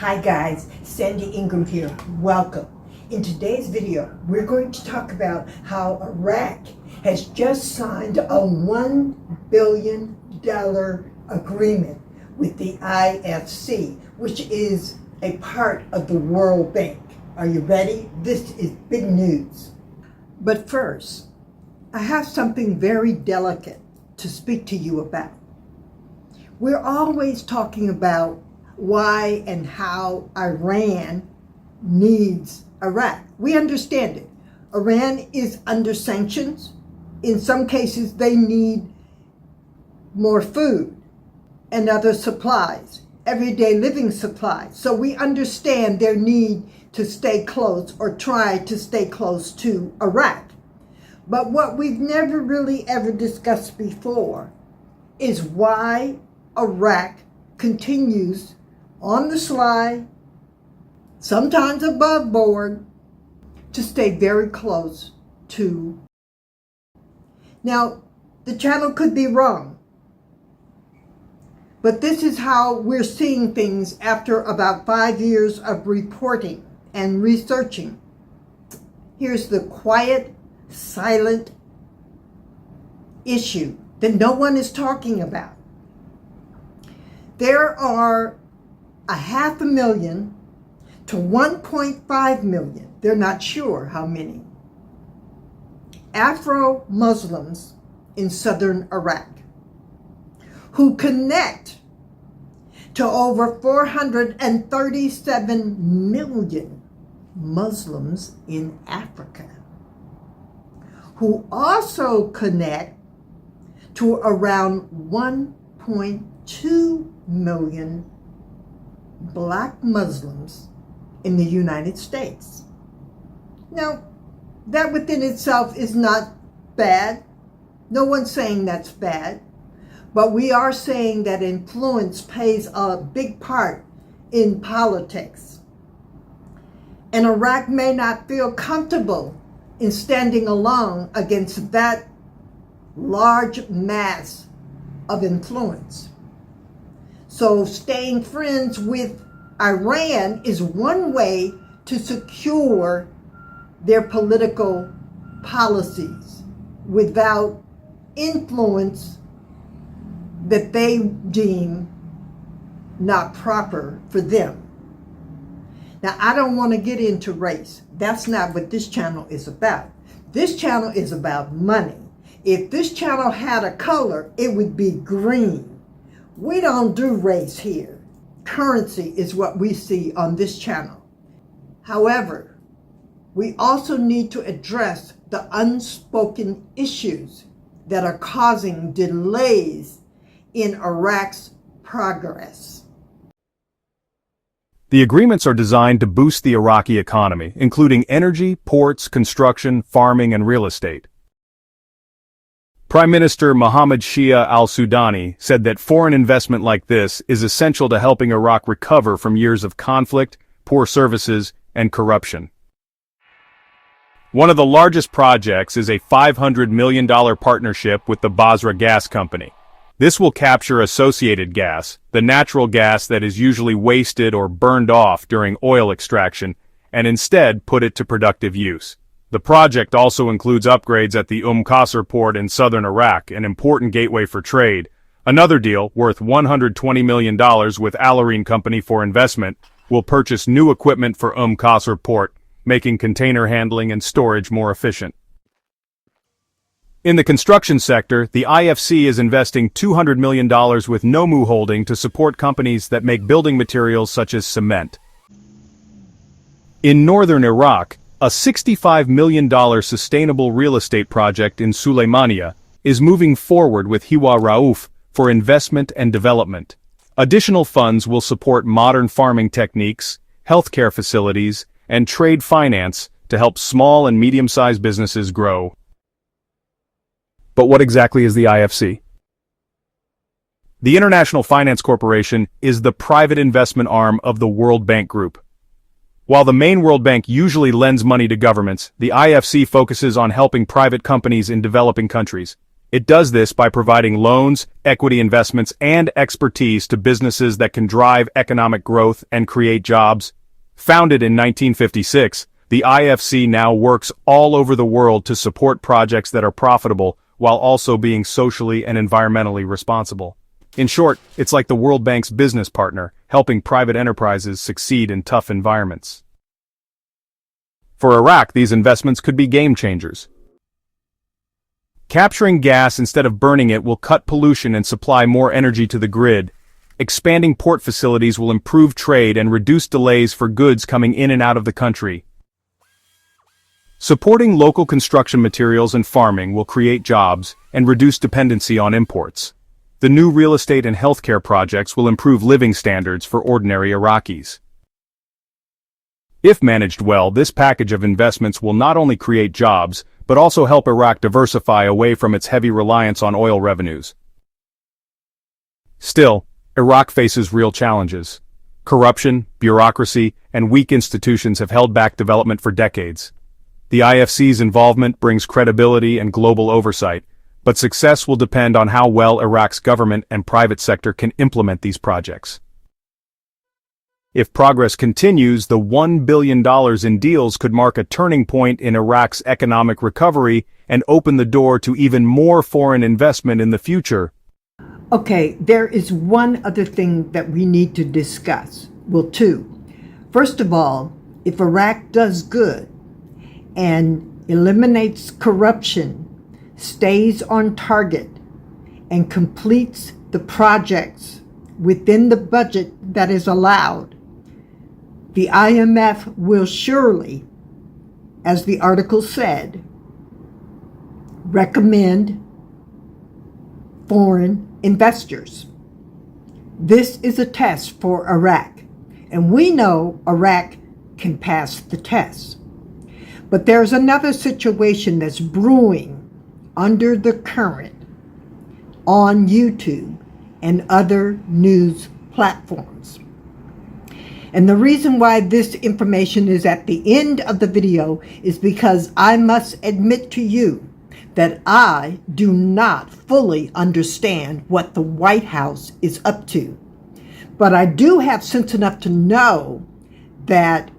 Hi guys, Sandy Ingram here. Welcome. In today's video, we're going to talk about how Iraq has just signed a $1 billion agreement with the IFC, which is a part of the World Bank. Are you ready? This is big news. But first, I have something very delicate to speak to you about. We're always talking about why and how Iran needs Iraq. We understand it. Iran is under sanctions. In some cases, they need more food and other supplies, everyday living supplies. So we understand their need to stay close or try to stay close to Iraq. But what we've never really ever discussed before is why Iraq continues on the sly, sometimes above board, to stay very close to. Now, the channel could be wrong, but this is how we're seeing things after about 5 years of reporting and researching. Here's the quiet, silent issue that no one is talking about. There are 500,000 to 1.5 million, they're not sure how many, Afro-Muslims in southern Iraq who connect to over 437 million Muslims in Africa, who also connect to around 1.2 million Black Muslims in the United States. Now, that within itself is not bad. No one's saying that's bad. But we are saying that influence plays a big part in politics. And Iraq may not feel comfortable in standing alone against that large mass of influence. So staying friends with Iran is one way to secure their political policies without influence that they deem not proper for them. Now, I don't want to get into race. That's not what this channel is about. This channel is about money. If this channel had a color, it would be green. We don't do race here. Currency is what we see on this channel. However, we also need to address the unspoken issues that are causing delays in Iraq's progress. The agreements are designed to boost the Iraqi economy, including energy, ports, construction, farming, and real estate. Prime Minister Mohammed Shia al-Sudani said that foreign investment like this is essential to helping Iraq recover from years of conflict, poor services, and corruption. One of the largest projects is a $500 million partnership with the Basra Gas Company. This will capture associated gas, the natural gas that is usually wasted or burned off during oil extraction, and instead put it to productive use. The project also includes upgrades at the Qasr port in southern Iraq, an important gateway for trade. Another deal, worth $120 million with Al-Arin Company for investment, will purchase new equipment for Qasr port, making container handling and storage more efficient. In the construction sector, the IFC is investing $200 million with Nomu Holding to support companies that make building materials such as cement. In northern Iraq, a $65 million sustainable real estate project in Suleymania is moving forward with Hiwa Rauf for investment and development. Additional funds will support modern farming techniques, healthcare facilities, and trade finance to help small and medium-sized businesses grow. But what exactly is the IFC? The International Finance Corporation is the private investment arm of the World Bank Group. While the main World Bank usually lends money to governments, the IFC focuses on helping private companies in developing countries. It does this by providing loans, equity investments, and expertise to businesses that can drive economic growth and create jobs. Founded in 1956, the IFC now works all over the world to support projects that are profitable while also being socially and environmentally responsible. In short, it's like the World Bank's business partner, helping private enterprises succeed in tough environments. For Iraq, these investments could be game changers. Capturing gas instead of burning it will cut pollution and supply more energy to the grid. Expanding port facilities will improve trade and reduce delays for goods coming in and out of the country. Supporting local construction materials and farming will create jobs and reduce dependency on imports. The new real estate and healthcare projects will improve living standards for ordinary Iraqis. If managed well, this package of investments will not only create jobs, but also help Iraq diversify away from its heavy reliance on oil revenues. Still, Iraq faces real challenges. Corruption, bureaucracy, and weak institutions have held back development for decades. The IFC's involvement brings credibility and global oversight, but success will depend on how well Iraq's government and private sector can implement these projects. If progress continues, the $1 billion in deals could mark a turning point in Iraq's economic recovery and open the door to even more foreign investment in the future. Okay, there is one other thing that we need to discuss. Well, two. First of all, if Iraq does good and eliminates corruption, stays on target, and completes the projects within the budget that is allowed, the IMF will surely, as the article said, recommend foreign investors. This is a test for Iraq, and we know Iraq can pass the test. But there's another situation that's brewing under the current on YouTube and other news platforms. And the reason why this information is at the end of the video is because I must admit to you that I do not fully understand what the White House is up to. But I do have sense enough to know that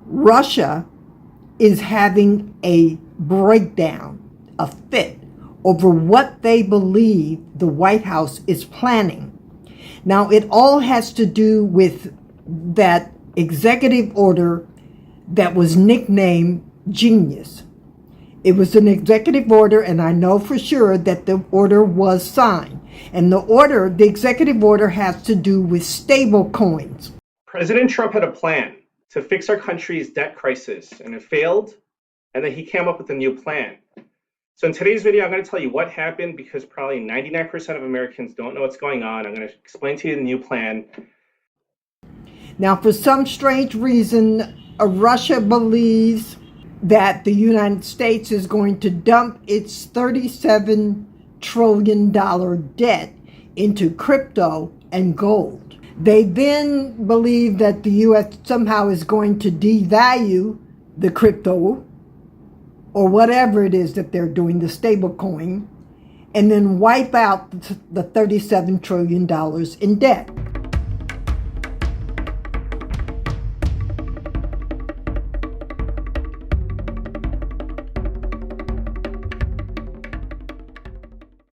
Russia is having a breakdown, a fit, over what they believe the White House is planning. Now, it all has to do with that executive order that was nicknamed Genius. It was an executive order, and I know for sure that the order was signed. And the executive order has to do with stable coins. President Trump had a plan to fix our country's debt crisis, and it failed, and then he came up with a new plan. So in today's video, I'm going to tell you what happened, because probably 99% of Americans don't know what's going on. I'm going to explain to you the new plan. Now, for some strange reason, Russia believes that the United States is going to dump its $37 trillion debt into crypto and gold. They then believe that the U.S. somehow is going to devalue the crypto or whatever it is that they're doing, the stable coin, and then wipe out the $37 trillion in debt.